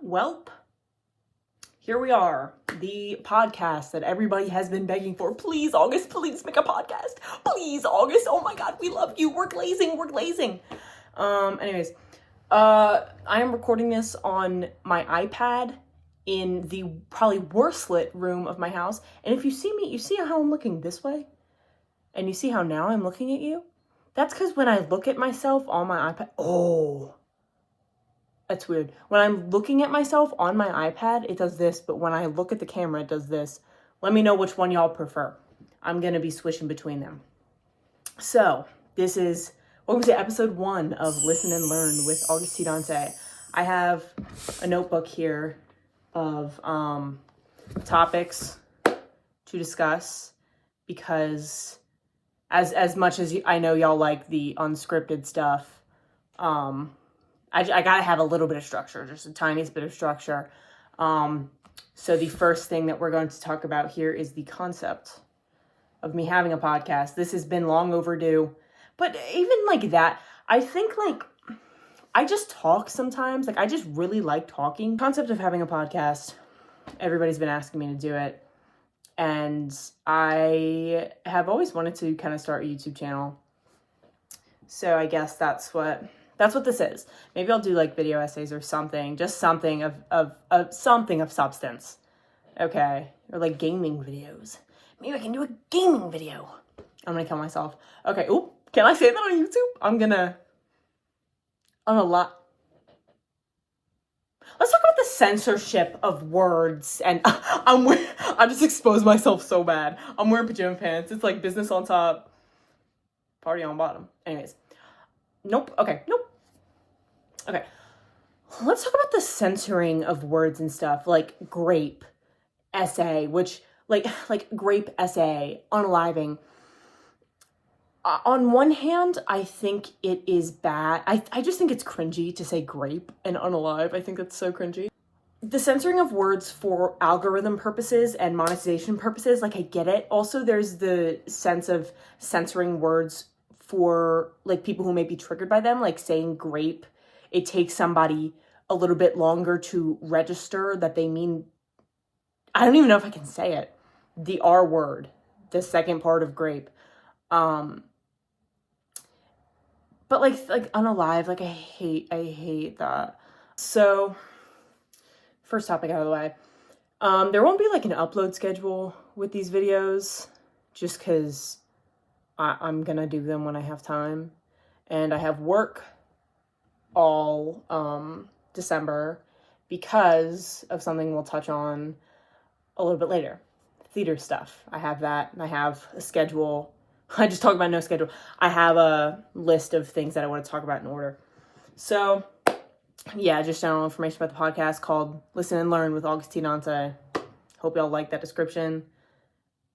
Welp, here we are, the podcast that everybody has been begging for. Please, August, please make a podcast. Please, August, oh my god, we love you. We're glazing. Anyways, I am recording this on my iPad in the probably worst lit room of my house. And if you see me, you see how I'm looking this way? And you see how now I'm looking at you? That's because when I look at myself on my iPad, that's weird. When I'm looking at myself on my iPad, it does this, but when I look at the camera, it does this. Let me know which one y'all prefer. I'm going to be switching between them. So, this is, welcome to episode 1 of Listen and Learn with August Dante. I have a notebook here of topics to discuss because as much as I know y'all like the unscripted stuff, I gotta have a little bit of structure, just a tiniest bit of structure. So the first thing that we're going to talk about here is the concept of me having a podcast. This has been long overdue, but even like that, I think like I just talk sometimes. Like I just really like talking. Concept of having a podcast, everybody's been asking me to do it. And I have always wanted to kind of start a YouTube channel. So I guess that's what this is. Maybe I'll do like video essays or something, just something of something of substance. Okay. Or like gaming videos. Maybe I can do a gaming video. I'm gonna kill myself. Okay. Oop. Can I say that on YouTube? I'm a lot. Let's talk about the censorship of words. And I just exposed myself so bad. I'm wearing pajama pants. It's like business on top, party on bottom. Anyways. Nope. Okay. Let's talk about the censoring of words and stuff, like grape, essay, which, like grape, essay, unaliving. On one hand, I think it is bad. I just think it's cringy to say grape and unalive. I think that's so cringy. The censoring of words for algorithm purposes and monetization purposes, like I get it. Also, there's the sense of censoring words for like people who may be triggered by them, like saying grape. It takes somebody a little bit longer to register that they mean, I don't even know if I can say it, the R word, the second part of grape. But like unalive, like I hate that. So first topic out of the way. There won't be like an upload schedule with these videos just because I'm gonna do them when I have time. And I have work all December because of something we'll touch on a little bit later. Theater stuff. I have that, and I have a schedule. I just talked about no schedule. I have a list of things that I want to talk about in order. So, yeah, just general information about the podcast called Listen and Learn with August Dante. Hope y'all like that description.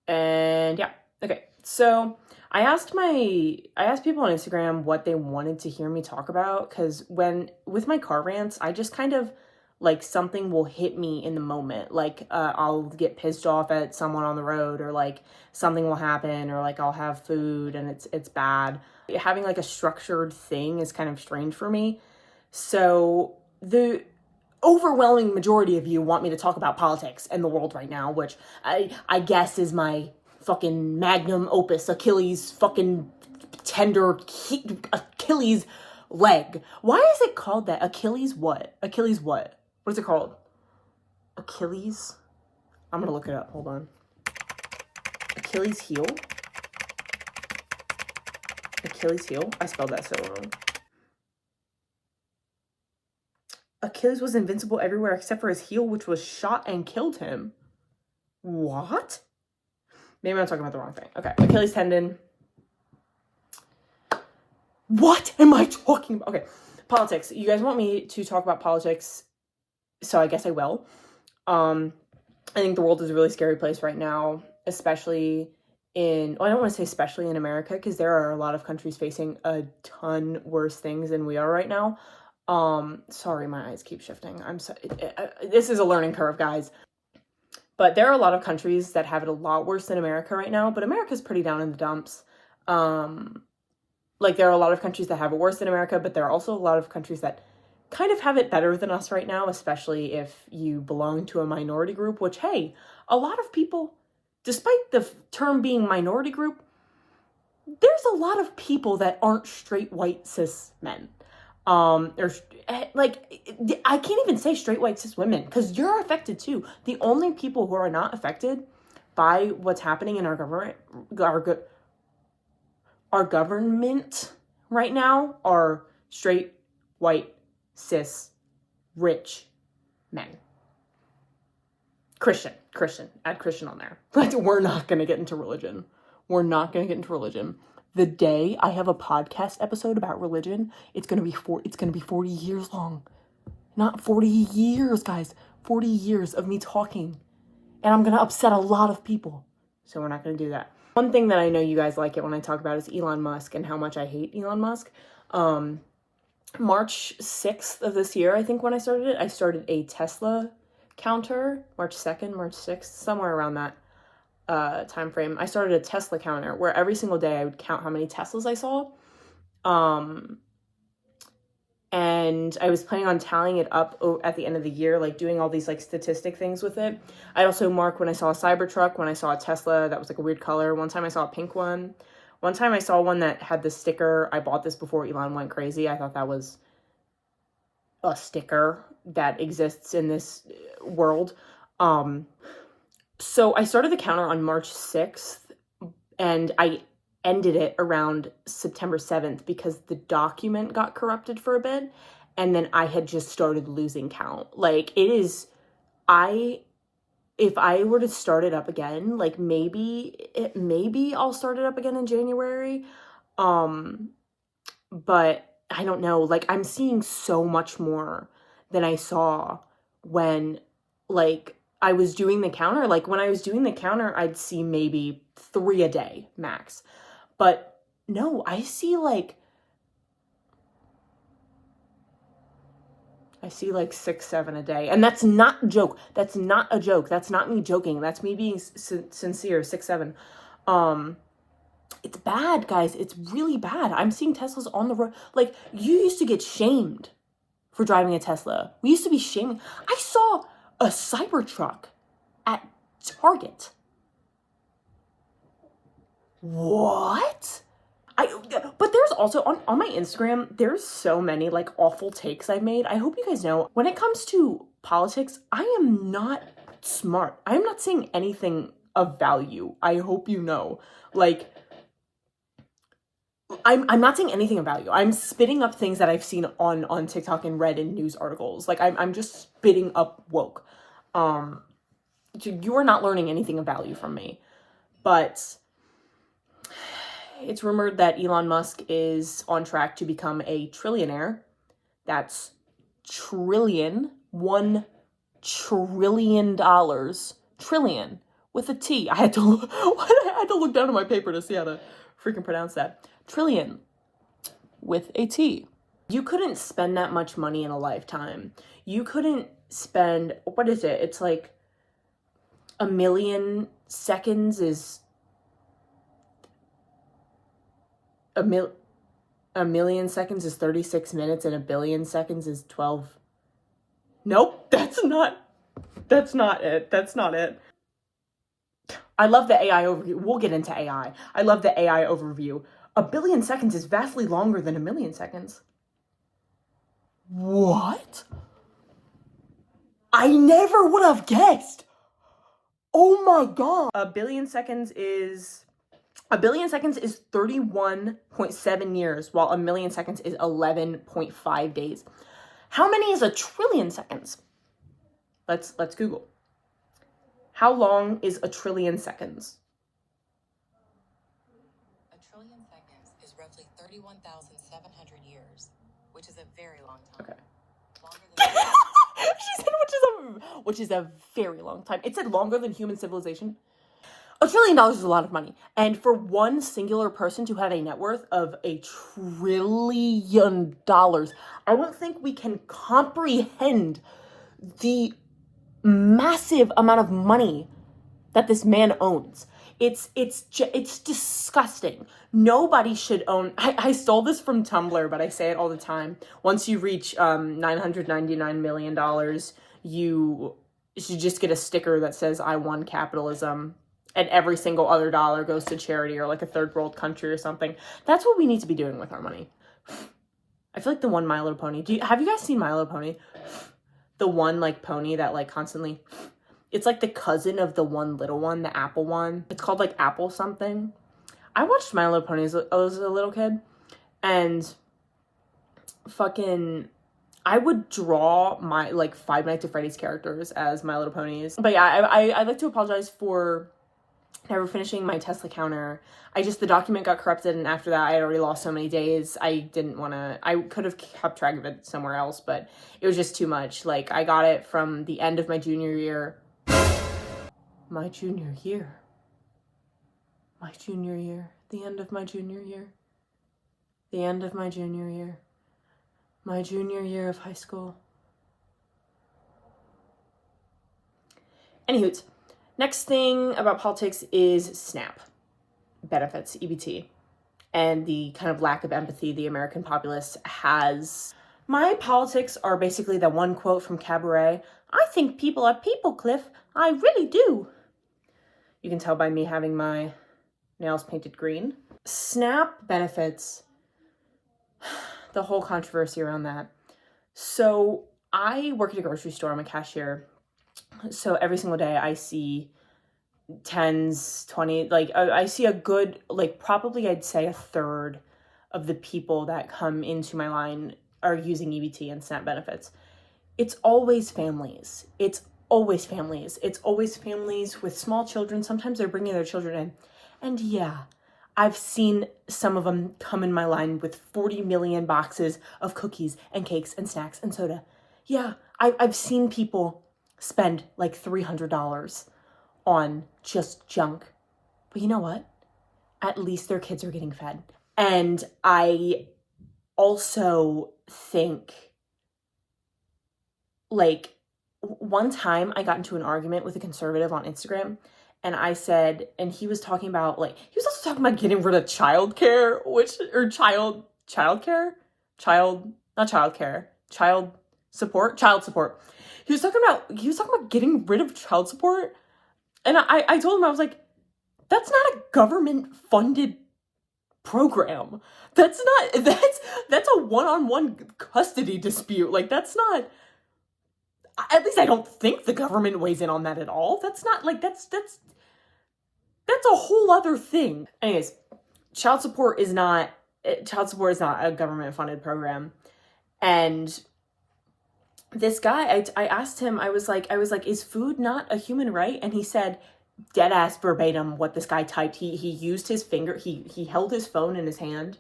And yeah, okay. So I asked people on Instagram what they wanted to hear me talk about, because with my car rants, I just kind of like something will hit me in the moment. Like I'll get pissed off at someone on the road, or like something will happen, or like I'll have food and it's bad. Having like a structured thing is kind of strange for me. So the overwhelming majority of you want me to talk about politics and the world right now, which I guess is my fucking magnum opus, Achilles fucking tender, Achilles leg. Why is it called that? Achilles what? Achilles what? What is it called? Achilles? I'm gonna look it up. Hold on. Achilles heel? Achilles heel? I spelled that so wrong. Achilles was invincible everywhere except for his heel, which was shot and killed him. What? Maybe I'm talking about the wrong thing. Okay, Achilles tendon. What am I talking about? Okay, politics. You guys want me to talk about politics, so I guess I will. I think the world is a really scary place right now, especially I don't want to say especially in America, because there are a lot of countries facing a ton worse things than we are right now. Sorry, my eyes keep shifting. I'm sorry. This is a learning curve, guys. But there are a lot of countries that have it a lot worse than America right now, but America's pretty down in the dumps. Like there are a lot of countries that have it worse than America, but there are also a lot of countries that kind of have it better than us right now, especially if you belong to a minority group, which, hey, a lot of people, despite the term being minority group, there's a lot of people that aren't straight white cis men. Or like, I can't even say straight white cis women, because you're affected too. The only people who are not affected by what's happening in our government right now are straight white cis rich men. Christian, add Christian on there. Like, we're not gonna get into religion. The day I have a podcast episode about religion, it's gonna be 40 years long. Not 40 years, guys. 40 years of me talking. And I'm gonna upset a lot of people. So we're not gonna do that. One thing that I know you guys like it when I talk about is Elon Musk and how much I hate Elon Musk. March 6th of this year, I think when I started a Tesla counter. March 2nd, March 6th, somewhere around that time frame. I started a Tesla counter where every single day I would count how many Teslas I saw. And I was planning on tallying it up at the end of the year, like doing all these like statistic things with it. I also mark when I saw a Cybertruck, when I saw a Tesla that was like a weird color. One time I saw a pink one. One time I saw one that had the sticker. I bought this before Elon went crazy. I thought that was a sticker that exists in this world. So I started the counter on March 6th and I ended it around September 7th because the document got corrupted for a bit, and then I had just started losing count. Like, if I were to start it up again, like maybe I'll start it up again in January. But I don't know, like I'm seeing so much more than I saw when like I was doing the counter. Like when I was doing the counter, I'd see maybe 3 a day max. But no, I see like 6, 7 a day. And that's not a joke. That's not a joke. That's not me joking. That's me being sincere. 6, 7. It's bad, guys. It's really bad. I'm seeing Teslas on the road. Like, you used to get shamed for driving a Tesla. We used to be shaming. I saw a Cybertruck at Target. What? But there's also, on my Instagram, there's so many, like, awful takes I've made. I hope you guys know, when it comes to politics, I am not smart. I am not saying anything of value. I hope you know. Like, I'm not saying anything of value. I'm spitting up things that I've seen on TikTok and read in news articles. Like, I'm just spitting up woke. You are not learning anything of value from me. But it's rumored that Elon Musk is on track to become a trillionaire. That's trillion, $1 trillion. Trillion with a T. I had to look down at my paper to see how to freaking pronounce that. Trillion with a T. You couldn't spend that much money in a lifetime. You couldn't spend, what is it? It's like 1 million seconds is a million seconds is 36 minutes and 1 billion seconds is 12. Nope, that's not it. I love the AI overview. We'll get into AI. I love the AI overview. 1 billion seconds is vastly longer than 1 million seconds. What? I never would have guessed. Oh my God. 1 billion seconds is 31.7 years, while 1 million seconds is 11.5 days. How many is 1 trillion seconds? Let's Google. How long is 1 trillion seconds? 1 trillion seconds is roughly 31,700 years, which is a very long time. Okay. Longer than She said which is a very long time. It said longer than human civilization. $1 trillion is a lot of money. And for one singular person to have a net worth of $1 trillion, I don't think we can comprehend the massive amount of money that this man owns. It's disgusting. Nobody should own. I stole this from Tumblr, but I say it all the time. Once you reach $999 million, you should just get a sticker that says "I won capitalism," and every single other dollar goes to charity or like a third world country or something. That's what we need to be doing with our money. I feel like the one My Little Pony. Have you guys seen My Little Pony? The one like pony that like constantly. It's like the cousin of the one little one, the apple one. It's called like Apple something. I watched My Little Pony as I was a little kid, and fucking, I would draw my like Five Nights at Freddy's characters as My Little Ponies. But yeah, I'd like to apologize for never finishing my Tesla counter. The document got corrupted, and after that I had already lost so many days. I could have kept track of it somewhere else, but it was just too much. Like, I got it from the end of my junior year. My junior year. The end of my junior year. The end of my junior year. My junior year of high school. Anywho, next thing about politics is SNAP benefits, EBT, and the kind of lack of empathy the American populace has. My politics are basically that one quote from Cabaret: "I think people are people, Cliff. I really do." You can tell by me having my nails painted green. SNAP benefits, the whole controversy around that. So I work at a grocery store. I'm a cashier. So every single day I see 10s, 20, like I see a good, like probably I'd say a third of the people that come into my line are using EBT and SNAP benefits. It's always families. It's always families with small children. Sometimes they're bringing their children in. And yeah, I've seen some of them come in my line with 40 million boxes of cookies and cakes and snacks and soda. Yeah, I've seen people spend like $300 on just junk. But you know what? At least their kids are getting fed. And I also think, like, one time I got into an argument with a conservative on Instagram, and I said, and he was talking about, like, he was also talking about getting rid of child support. He was talking about getting rid of child support. And I told him, I was like, that's not a government funded program. That's a one-on-one custody dispute. Like, that's not, at least I don't think the government weighs in on that at all. That's not, like, that's a whole other thing. Anyways, child support is not a government funded program. And this guy, I asked him, I was like, is food not a human right? And he said, dead ass verbatim what this guy typed. He used his finger, he held his phone in his hand,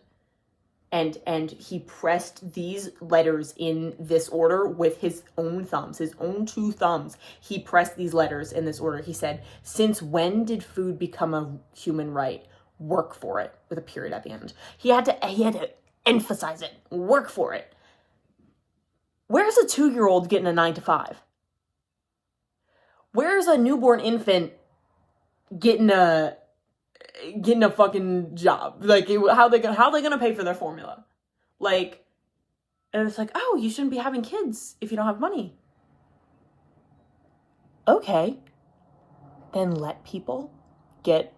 and he pressed these letters in this order with his own thumbs, his own two thumbs. He pressed these letters in this order. He said, "Since when did food become a human right? Work for it," with a period at the end. He had to emphasize it. Work for it. Where's a 2-year-old getting a 9 to 5? Where's a newborn infant getting a fucking job? Like, how they gonna pay for their formula? Like, and it's like, oh, you shouldn't be having kids if you don't have money. Okay, then let people get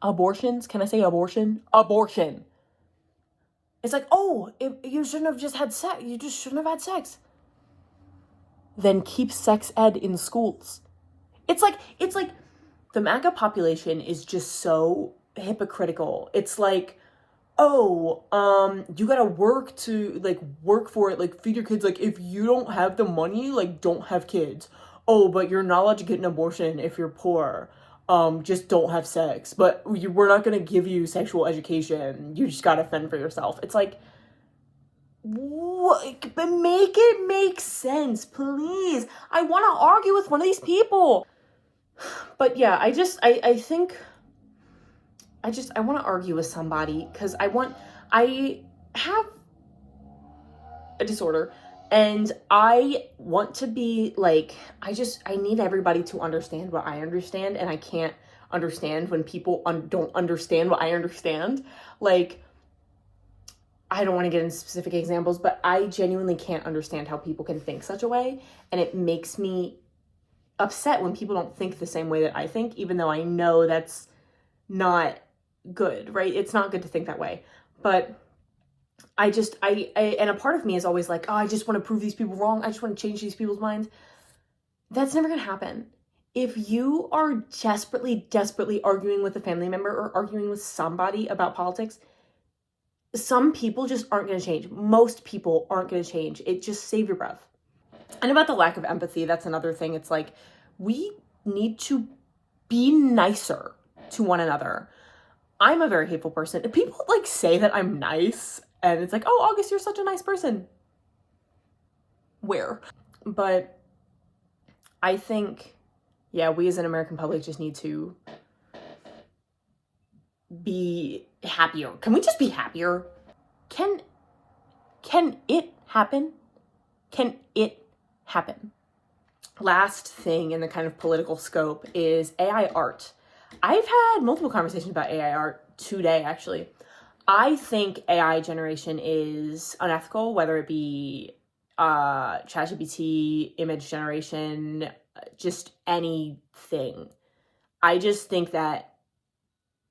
abortions. Can I say abortion? It's like, oh, you shouldn't have just had sex. You just shouldn't have had sex. Then keep sex ed in schools. It's like the MAGA population is just so hypocritical. It's like, oh, you gotta work for it, like, feed your kids. Like, if you don't have the money, like, don't have kids. Oh, but you're not allowed to get an abortion if you're poor. Just don't have sex. But we're not gonna give you sexual education. You just gotta fend for yourself. It's like, what? But make it make sense, please. I want to argue with one of these people. But yeah, I want to argue with somebody, because I have a disorder, And I want to be like, I need everybody to understand what I understand, and I can't understand when people don't understand what I understand. Like, I don't want to get into specific examples, but I genuinely can't understand how people can think such a way, and it makes me upset when people don't think the same way that I think, even though I know that's not good, right? It's not good to think that way. But and a part of me is always like, oh, I just want to prove these people wrong. I just want to change these people's minds. That's never going to happen. If you are desperately arguing with a family member or arguing with somebody about politics, some people just aren't going to change. Most people aren't going to change. It just save your breath. And about the lack of empathy, that's another thing. It's like, we need to be nicer to one another. I'm a very hateful person. If people like say that I'm nice, and it's like, oh, August, you're such a nice person. Where? But I think, yeah, we as an American public just need to be happier. Can we just be happier? Can it happen? Can it happen? Last thing in the kind of political scope is AI art. I've had multiple conversations about AI art today, actually. I think AI generation is unethical, whether it be ChatGPT, image generation, just anything. I just think that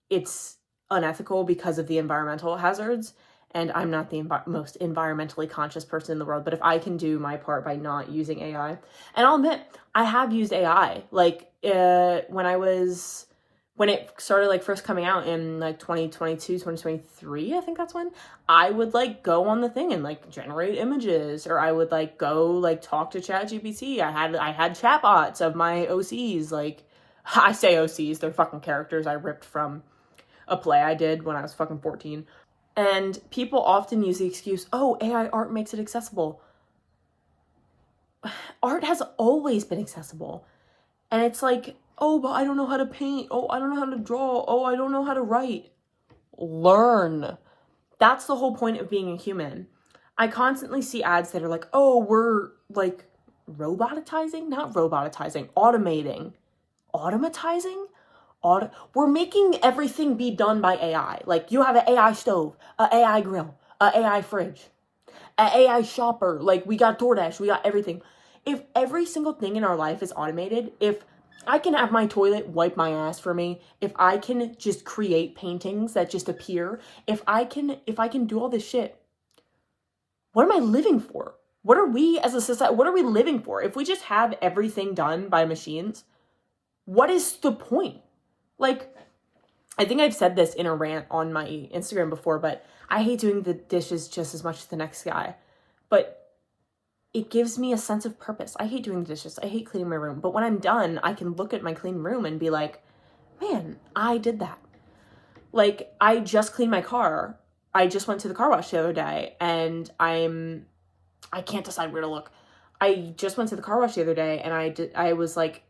it's unethical because of the environmental hazards, and I'm not the most environmentally conscious person in the world, but if I can do my part by not using AI, and I'll admit, I have used AI, like, when it started, like, first coming out in, like, 2022, 2023, I think that's when, I would, like, go on the thing and, like, generate images, or I would, like, go, like, talk to ChatGPT. I had chatbots of my OCs, like, I say OCs, they're fucking characters I ripped from a play I did when I was fucking 14. And people often use the excuse, oh, AI art makes it accessible. Art has always been accessible. And it's like, oh, but I don't know how to paint. Oh, I don't know how to draw. Oh, I don't know how to write. Learn. That's the whole point of being a human. I constantly see ads that are like, oh, we're like robotizing? Not robotizing, automating. Automatizing? We're making everything be done by AI. Like, you have an AI stove, an AI grill, an AI fridge, an AI shopper. Like, we got DoorDash, we got everything. If every single thing in our life is automated, if I can have my toilet wipe my ass for me, if I can just create paintings that just appear, if I can do all this shit, what am I living for? What are we as a society, what are we living for? If we just have everything done by machines, what is the point? Like, I think I've said this in a rant on my Instagram before, but I hate doing the dishes just as much as the next guy. But it gives me a sense of purpose. I hate doing the dishes. I hate cleaning my room. But when I'm done, I can look at my clean room and be like, man, I did that. Like, I just cleaned my car. I just went to the car wash the other day, and I can't decide where to look. I just went to the car wash the other day, and I was like,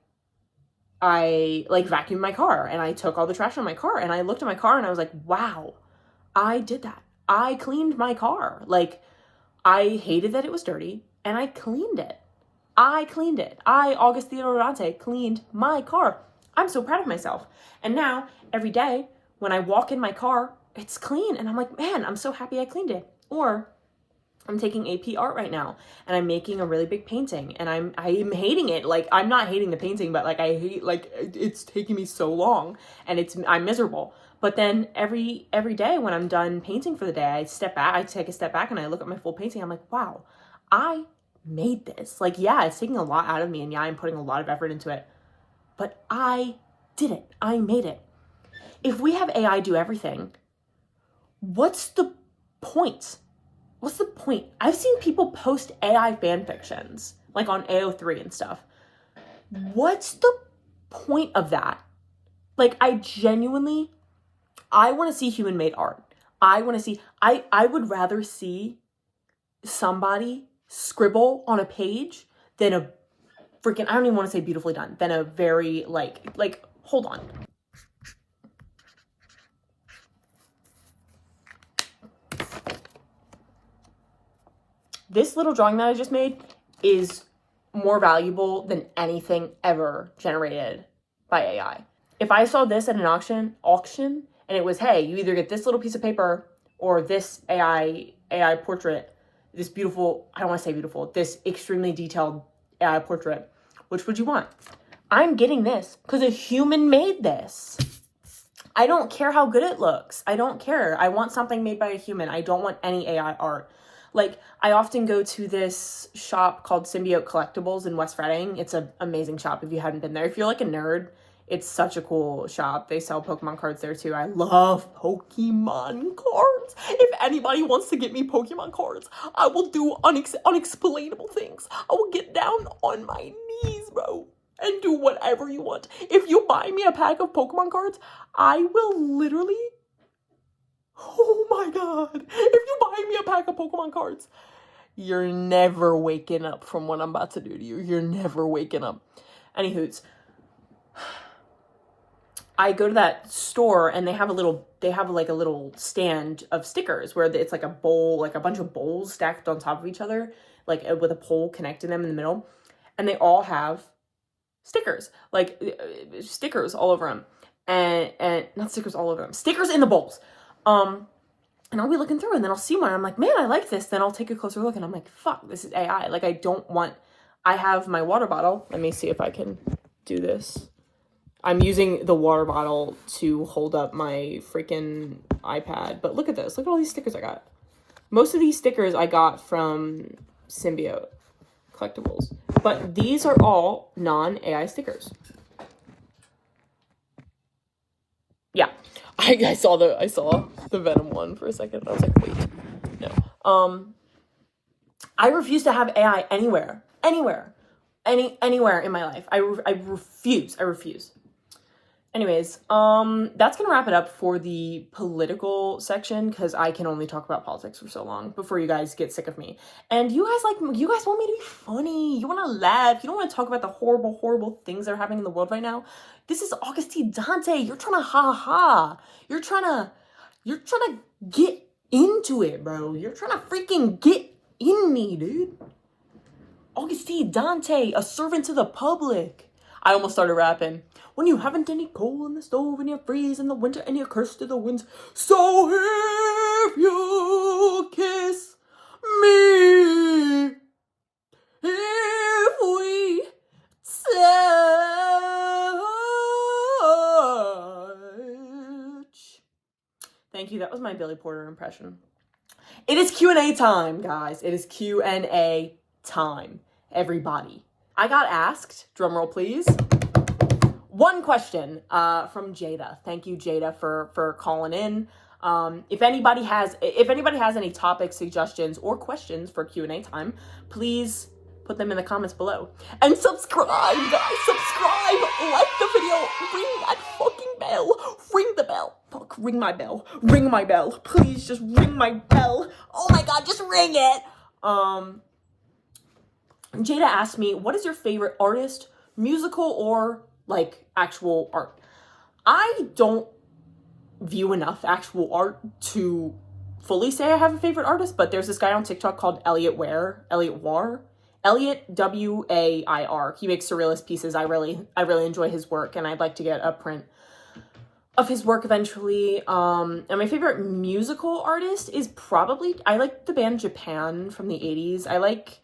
I like vacuumed my car, and I took all the trash from my car, and I looked at my car and I was like, wow, I did that. I cleaned my car. Like, I hated that it was dirty, and I cleaned it. August Theodore Dante, cleaned my car. I'm so proud of myself. And now, every day, when I walk in my car, it's clean, and I'm like, man, I'm so happy I cleaned it. Or I'm taking AP art right now, and I'm making a really big painting, and I'm hating it. Like, I'm not hating the painting, but like, I hate, like, it's taking me so long, and I'm miserable. But then every day when I'm done painting for the day, I take a step back and I look at my full painting. I'm like, wow, I made this. Like, yeah, it's taking a lot out of me, and yeah, I'm putting a lot of effort into it, but I did it. I made it. If we have AI do everything, what's the point? What's the point? I've seen people post AI fan fictions, like on AO3 and stuff. What's the point of that? Like, I want to see human-made art. I would rather see somebody scribble on a page than a freaking, I don't even want to say beautifully done, than a very, like, hold on. This little drawing that I just made is more valuable than anything ever generated by AI. If I saw this at an auction and it was, hey, you either get this little piece of paper or this AI portrait, this beautiful, I don't want to say beautiful, this extremely detailed AI portrait, which would you want? I'm getting this because a human made this. I don't care how good it looks. I don't care. I want something made by a human. I don't want any AI art. Like, I often go to this shop called Symbiote Collectibles in West Reading. It's an amazing shop if you hadn't been there. If you're like a nerd, it's such a cool shop. They sell Pokemon cards there too. I love Pokemon cards. If anybody wants to get me Pokemon cards, I will do unexplainable things. I will get down on my knees, bro, and do whatever you want. If you buy me a pack of Pokemon cards, I will literally... Oh my god. If you buy me a pack of Pokemon cards, you're never waking up from what I'm about to do to you. You're never waking up. Anywhoots, I go to that store and they have like a little stand of stickers where it's like a bowl, like a bunch of bowls stacked on top of each other, like with a pole connecting them in the middle. And they all have stickers, like stickers all over them. And not stickers all over them, stickers in the bowls. And I'll be looking through and then I'll see one. I'm like, man, I like this. Then I'll take a closer look and I'm like, fuck, this is AI. Like, I have my water bottle. Let me see if I can do this. I'm using the water bottle to hold up my freaking iPad. But look at this. Look at all these stickers I got. Most of these stickers I got from Symbiote Collectibles. But these are all non-AI stickers. Yeah. I saw the Venom one for a second. I was like, wait, no. I refuse to have AI anywhere in my life. I refuse. Anyways, that's gonna wrap it up for the political section because I can only talk about politics for so long before you guys get sick of me. And you guys want me to be funny. You want to laugh. You don't want to talk about the horrible things that are happening in the world right now. This is Augustine Dante. You're trying to ha. You're trying to get into it, bro. You're trying to freaking get in me, dude. Augustine Dante, a servant to the public. I almost started rapping. When you haven't any coal in the stove and you freeze in the winter and you're cursed to the winds. So if you kiss me, if we touch. Thank you. That was my Billy Porter impression. It is Q&A time, guys. It is Q&A time, everybody. I got asked, drumroll please, one question from Jada. Thank you, Jada, for calling in. If anybody has any topic suggestions or questions for Q&A time, please put them in the comments below. And subscribe, guys. Subscribe, like the video, ring that fucking bell. Ring the bell. Fuck, ring my bell. Ring my bell. Please just ring my bell. Oh my god, just ring it. Jada asked me, what is your favorite artist, musical or like actual art? I don't view enough actual art to fully say I have a favorite artist, but there's this guy on TikTok called Elliot Wair. Wair. He makes surrealist pieces. I really enjoy his work, and I'd like to get a print of his work eventually. And my favorite musical artist is probably, I like the band Japan from the 80s. I like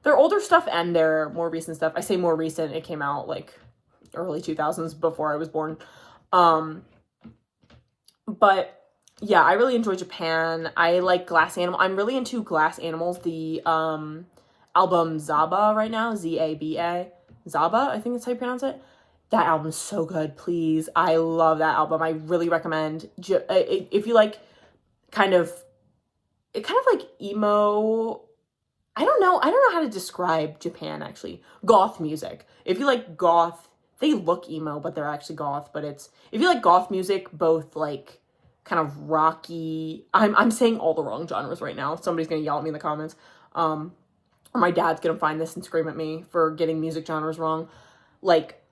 their older stuff and their more recent stuff. I say more recent, it came out like early 2000s before I was born. But yeah, I really enjoy Japan. I like Glass Animal. I'm really into Glass Animals, the album Zaba right now, Z-A-B-A. Zaba, I think that's how you pronounce it. That album's so good, please. I love that album. I really recommend. If you like kind of like emo, I don't know how to describe Japan, actually. Goth music. If you like goth, they look emo, but they're actually goth. But if you like goth music, both like kind of rocky. I'm saying all the wrong genres right now. Somebody's gonna yell at me in the comments. Or my dad's gonna find this and scream at me for getting music genres wrong. Like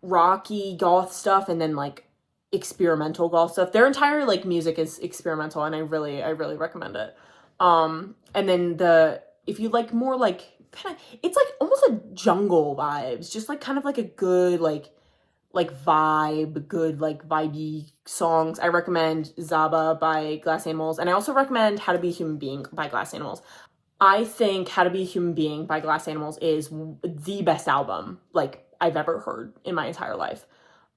rocky goth stuff, and then like experimental goth stuff. Their entire like music is experimental, and I really recommend it. And then if you like more like kind of, it's like almost like jungle vibes, just like kind of like a good like vibe, good like vibey songs, I recommend Zaba by Glass Animals, and I also recommend How to Be a Human Being by Glass Animals. I think How to Be a Human Being by Glass Animals is the best album like I've ever heard in my entire life.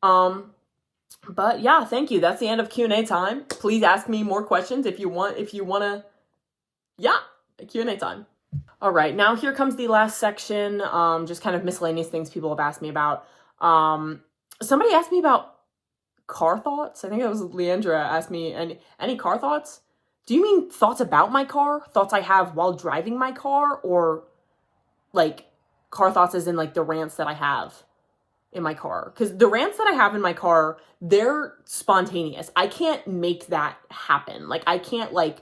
But yeah, thank you. That's the end of Q&A time. Please ask me more questions if you want to. Yeah, Q&A time. All right, now here comes the last section, just kind of miscellaneous things people have asked me about. Somebody asked me about car thoughts. I think that was Leandra asked me, any car thoughts? Do you mean thoughts about my car? Thoughts I have while driving my car? Or like car thoughts as in like the rants that I have in my car? Because the rants that I have in my car, they're spontaneous. I can't make that happen. Like I can't like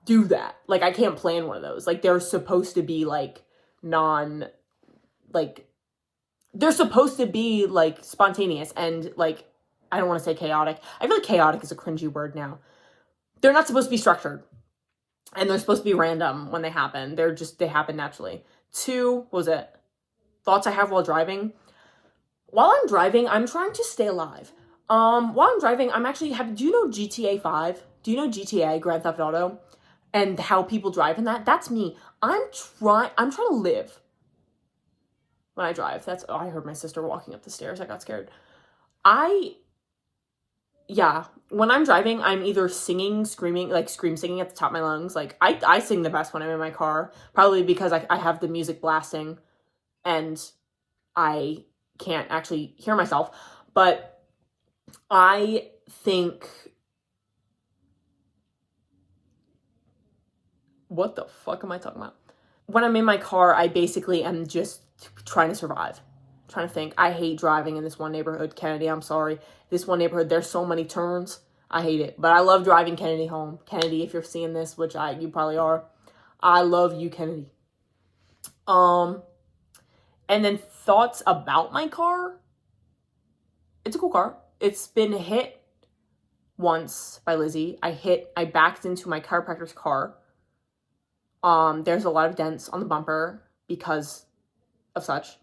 do that. Like I can't plan one of those. Like they're supposed to be like they're supposed to be like spontaneous and like, I don't want to say chaotic. I feel like chaotic is a cringy word now. They're not supposed to be structured, and they're supposed to be random when they happen. They happen naturally. 2, what was it? Thoughts I have while driving. While I'm driving, I'm trying to stay alive. While I'm driving, do you know GTA 5? Do you know GTA, Grand Theft Auto? And how people drive in that? That's me. I'm trying to live when I drive. I heard my sister walking up the stairs. I got scared. When I'm driving, I'm either singing, screaming, like scream singing at the top of my lungs. Like I sing the best when I'm in my car, probably because I have the music blasting and I can't actually hear myself. But I think, what the fuck am I talking about? When I'm in my car, I basically am just trying to survive. Trying to think. I hate driving in this one neighborhood, Kennedy. I'm sorry. This one neighborhood, there's so many turns. I hate it. But I love driving Kennedy home. Kennedy, if you're seeing this, which you probably are, I love you, Kennedy. And then thoughts about my car. It's a cool car. It's been hit once by Lizzie. I backed into my chiropractor's car. There's a lot of dents on the bumper because of such.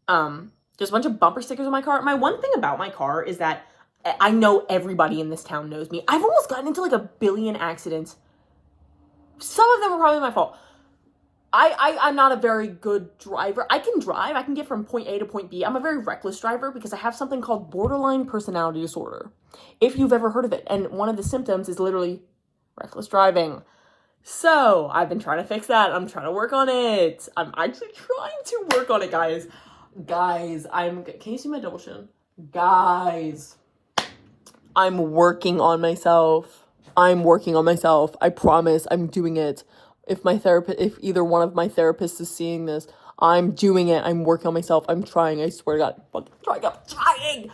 There's a bunch of bumper stickers on my car. My one thing about my car is that I know everybody in this town knows me. I've almost gotten into like a billion accidents. Some of them are probably my fault. I'm not a very good driver. I can drive. I can get from point A to point B. I'm a very reckless driver because I have something called borderline personality disorder, if you've ever heard of it. And one of the symptoms is literally reckless driving. So I've been trying to fix that. I'm trying to work on it. I'm actually trying to work on it, guys. Can you see my double chin? Guys, I'm working on myself. I promise I'm doing it. If either one of my therapists is seeing this, I'm doing it. I'm working on myself. I'm trying. I swear to God. I'm trying.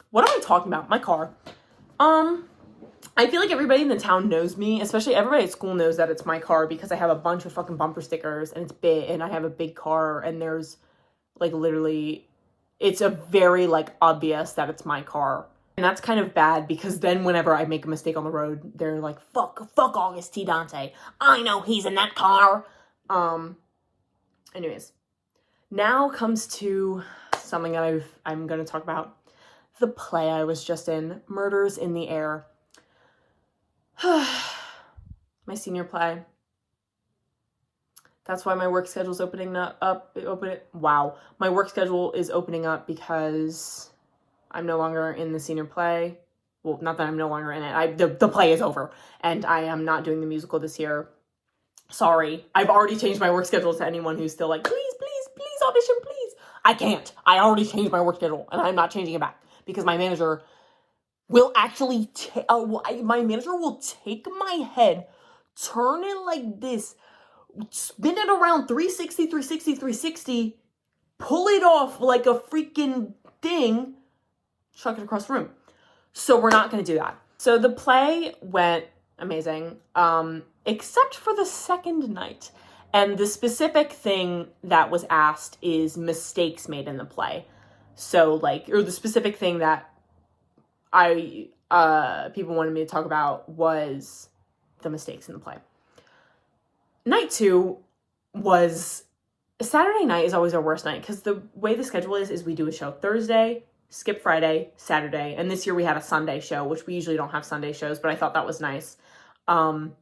What am I talking about? My car. I feel like everybody in the town knows me, especially everybody at school knows that it's my car because I have a bunch of fucking bumper stickers and it's big and I have a big car and there's like literally, it's a very like obvious that it's my car. And that's kind of bad because then whenever I make a mistake on the road, they're like, fuck August T. Dante. I know he's in that car. Anyways, now comes to something that I'm going to talk about. The play I was just in, Murders in the Air. My senior play. That's why my work schedule is opening up. My work schedule is opening up because I'm no longer in the senior play. Well, not that I'm no longer in it. The play is over, and I am not doing the musical this year. Sorry. I've already changed my work schedule to anyone who's still like, please audition, please. I can't. I already changed my work schedule, and I'm not changing it back because my manager will actually take my head, turn it like this, spin it around 360, pull it off like a freaking thing, chuck it across the room. So we're not going to do that. So the play went amazing, except for the second night. And the specific thing that was asked is mistakes made in the play. So or the specific thing that people wanted me to talk about was the mistakes in the play. night 2 was, Saturday night is always our worst night because the way the schedule is we do a show Thursday, skip Friday, Saturday, and this year we had a Sunday show, which we usually don't have Sunday shows, but I thought that was nice. And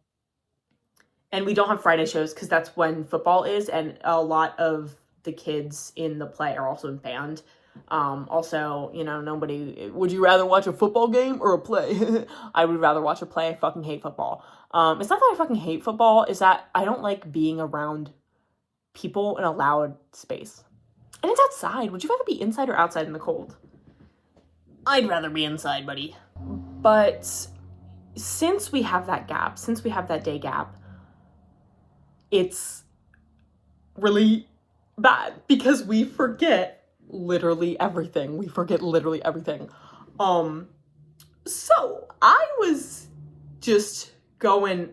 we don't have Friday shows because that's when football is, and a lot of the kids in the play are also in band. Also, you know, nobody, would you rather watch a football game or a play? I would rather watch a play. I fucking hate football. It's not that I fucking hate football, is that I don't like being around people in a loud space. And it's outside. Would you rather be inside or outside in the cold? I'd rather be inside, buddy. But since we have that gap, since we have that day gap, it's really bad because we forget literally everything. We forget literally everything. So I was just going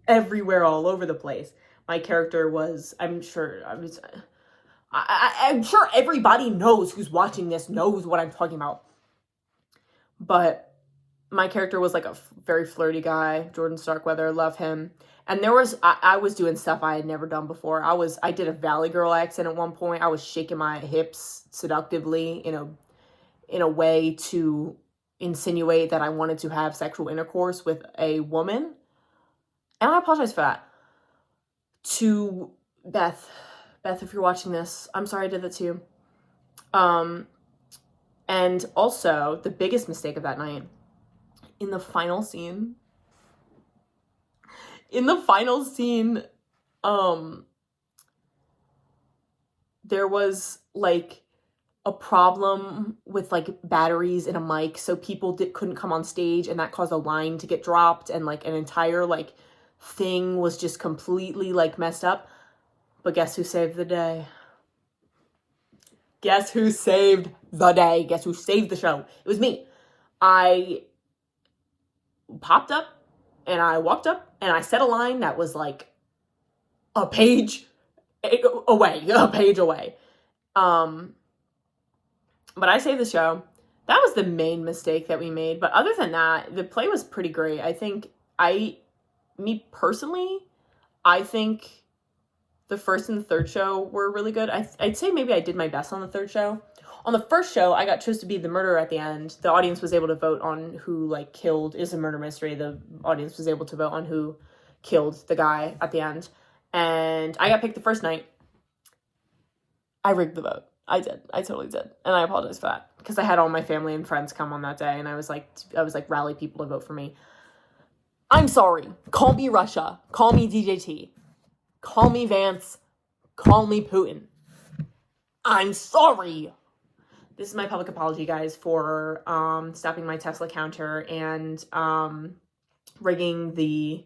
everywhere all over the place. My character was, I'm sure everybody knows who's watching this knows what I'm talking about. But my character was like a very flirty guy, Jordan Starkweather, love him. And there was, I was doing stuff I had never done before. I did a Valley Girl accent at one point. I was shaking my hips seductively in a way to insinuate that I wanted to have sexual intercourse with a woman. And I apologize for that. To Beth, if you're watching this, I'm sorry I did that to you. And also, the biggest mistake of that night, in the final scene, there was like a problem with like batteries in a mic, so people couldn't come on stage, and that caused a line to get dropped, and like an entire like thing was just completely like messed up. But guess who saved the day? Guess who saved the day? Guess who saved the show? It was me. I popped up and I walked up and I said a line that was like a page away. But I saved the show. That was the main mistake that we made. But other than that, the play was pretty great. I think me personally, I think the first and the third show were really good. I'd say maybe I did my best on the third show. On the first show, I got chosen to be the murderer at the end. The audience was able to vote on who like killed. It's a murder mystery. The audience was able to vote on who killed the guy at the end. And I got picked the first night. I rigged the vote. I did. I totally did. And I apologize for that. Because I had all my family and friends come on that day. And I was like, rally people to vote for me. I'm sorry. Call me Russia. Call me DJT. Call me Vance. Call me Putin. I'm sorry. This is my public apology, guys, for stopping my Tesla counter and rigging the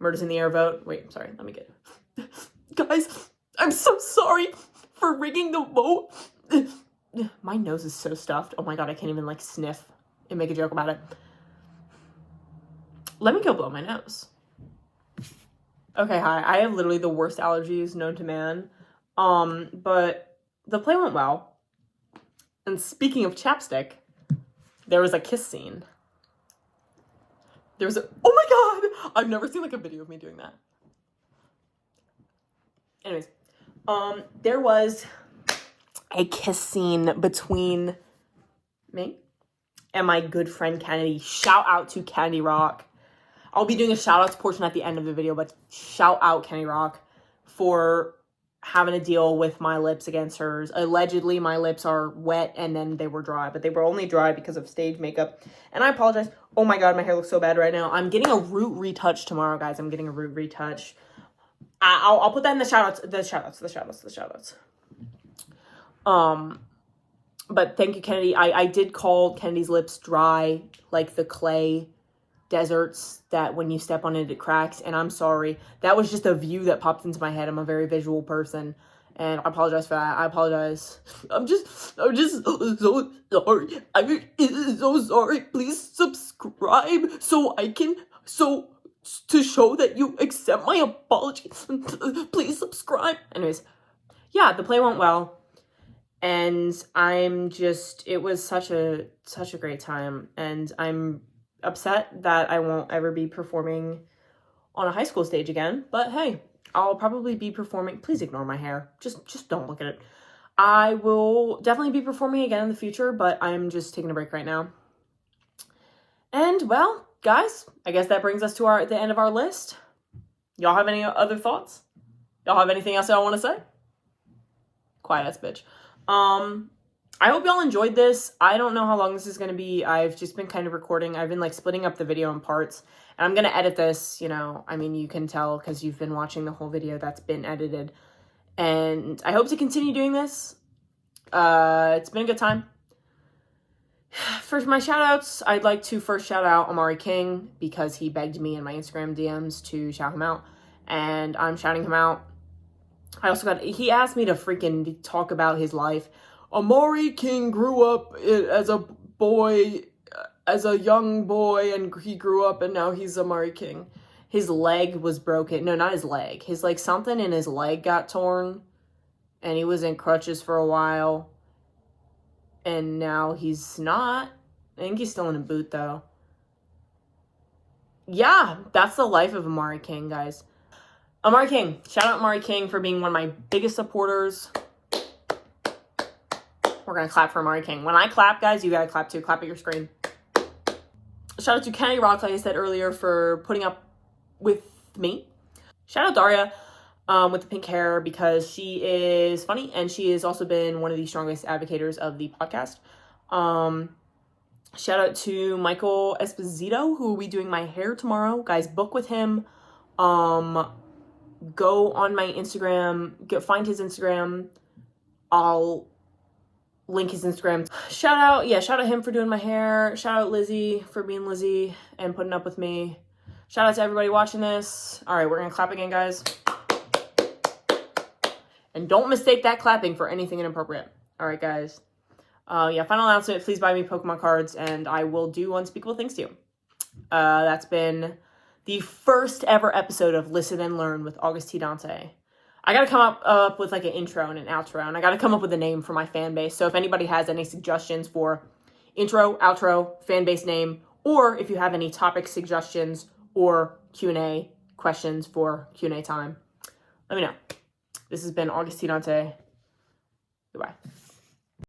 Murders in the Air vote. Wait, sorry. Let me get it. Guys, I'm so sorry for rigging the vote. My nose is so stuffed. Oh my god, I can't even like sniff and make a joke about it. Let me go blow my nose. Okay, hi. I have literally the worst allergies known to man. But the play went well. And speaking of chapstick, there was a kiss scene. Oh my god! I've never seen like a video of me doing that. Anyways, there was a kiss scene between me and my good friend Kennedy. Shout out to Kennedy Rock. I'll be doing a shout outs portion at the end of the video, but shout out Kennedy Rock for having to deal with my lips against hers. Allegedly, my lips are wet and then they were dry, but they were only dry because of stage makeup. And I apologize. Oh my god, my hair looks so bad right now. I'm getting a root retouch tomorrow, guys. I'm getting a root retouch. I'll put that in the shout outs. But thank you, Kennedy. I did call Kennedy's lips dry, like the clay deserts that when you step on it, it cracks. And I'm sorry. That was just a view that popped into my head. I'm a very visual person. And I apologize for that. I apologize. I'm just so sorry. I'm so sorry. Please subscribe to show that you accept my apology. Please subscribe. Anyways, yeah, the play went well. And it was such a great time. And I'm upset that I won't ever be performing on a high school stage again. But hey, I'll probably be performing. Please ignore my hair. Just don't look at it. I will definitely be performing again in the future, but I'm just taking a break right now. And, well, guys, I guess that brings us to the end of our list. Y'all have any other thoughts? Y'all have anything else y'all want to say? Quiet ass bitch. I hope y'all enjoyed this. I don't know how long this is going to be. I've just been kind of recording. I've been like splitting up the video in parts. And I'm going to edit this, you know. I mean, you can tell because you've been watching the whole video that's been edited. And I hope to continue doing this. It's been a good time. For my shout-outs, I'd like to first shout out Amari King because he begged me in my Instagram DMs to shout him out. And I'm shouting him out. He asked me to freaking talk about his life. Amari King grew up as a boy, as a young boy, and he grew up and now he's Amari King. His leg was broken. No, not his leg. His, like, something in his leg got torn. And he was in crutches for a while. And now he's not. I think he's still in a boot, though. Yeah, that's the life of Amari King, guys. Amari King. Shout out Amari King for being one of my biggest supporters. We're going to clap for Amari King. When I clap, guys, you got to clap too. Clap at your screen. Shout out to Kenny Rock, like I said earlier, for putting up with me. Shout out Daria with the pink hair because she is funny and she has also been one of the strongest advocators of the podcast. Shout out to Michael Esposito, who will be doing my hair tomorrow. Guys, book with him. Go on my Instagram. Find his Instagram. I'll link his Instagram. Shout out him for doing my hair. Shout out Lizzie for being Lizzie and putting up with me. Shout out to everybody watching this. All right, we're going to clap again, guys. And don't mistake that clapping for anything inappropriate. All right, guys. Final announcement. Please buy me Pokemon cards, and I will do unspeakable things to you. That's been the first ever episode of Listen and Learn with August T. Dante. I got to come up with like an intro and an outro, and I got to come up with a name for my fan base. So if anybody has any suggestions for intro, outro, fan base name, or if you have any topic suggestions or Q&A questions for QnA Time, let me know. This has been August T. Dante. Goodbye.